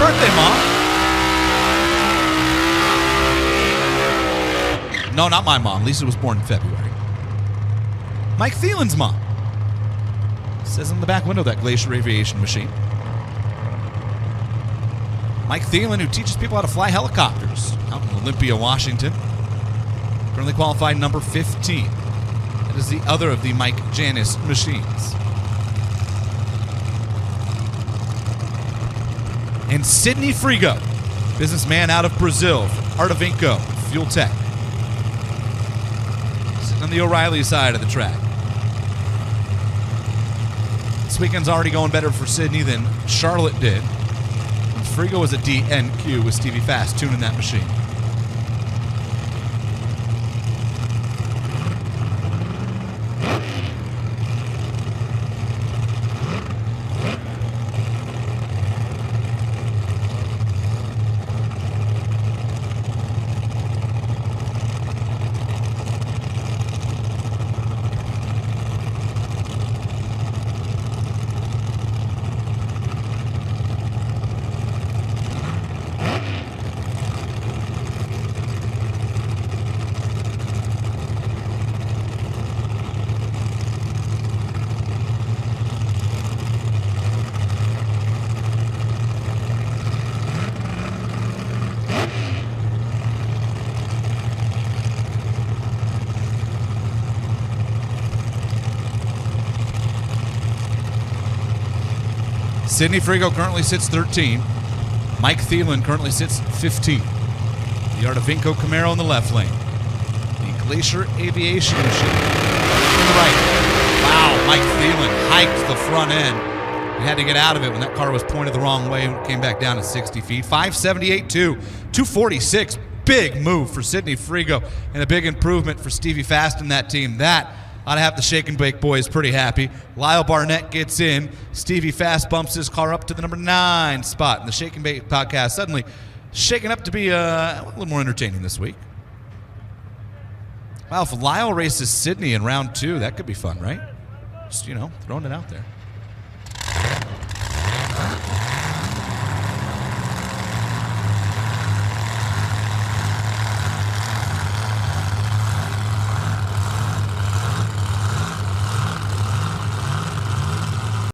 birthday, Mom. No, not my mom. Lisa was born in February. Mike Thielen's mom. Says on the back window, that Glacier Aviation machine. Mike Thielen, who teaches people how to fly helicopters out in Olympia, Washington. Currently qualified number 15. That is the other of the Mike Janis machines. And Sidnei Frigo, businessman out of Brazil, Artavinco, Fuel Tech. Sitting on the O'Reilly side of the track. This weekend's already going better for Sidnei than Charlotte did. Frigo was a DNQ with Stevie Fast tuning that machine. Sidnei Frigo currently sits 13. Mike Thielen currently sits 15. The Artavinco Camaro in the left lane. The Glacier Aviation machine in the right. Wow, Mike Thielen hiked the front end. He had to get out of it when that car was pointed the wrong way and came back down to 60 feet. 578.2, 246. Big move for Sidnei Frigo and a big improvement for Stevie Fast and that team. That ought to have the Shake and Bake boys pretty happy. Lyle Barnett gets in. Stevie Fast bumps his car up to the number 9 spot. And the Shake and Bake podcast suddenly shaking up to be a little more entertaining this week. Wow, if Lyle races Sidnei in round 2, that could be fun, right? Just, throwing it out there.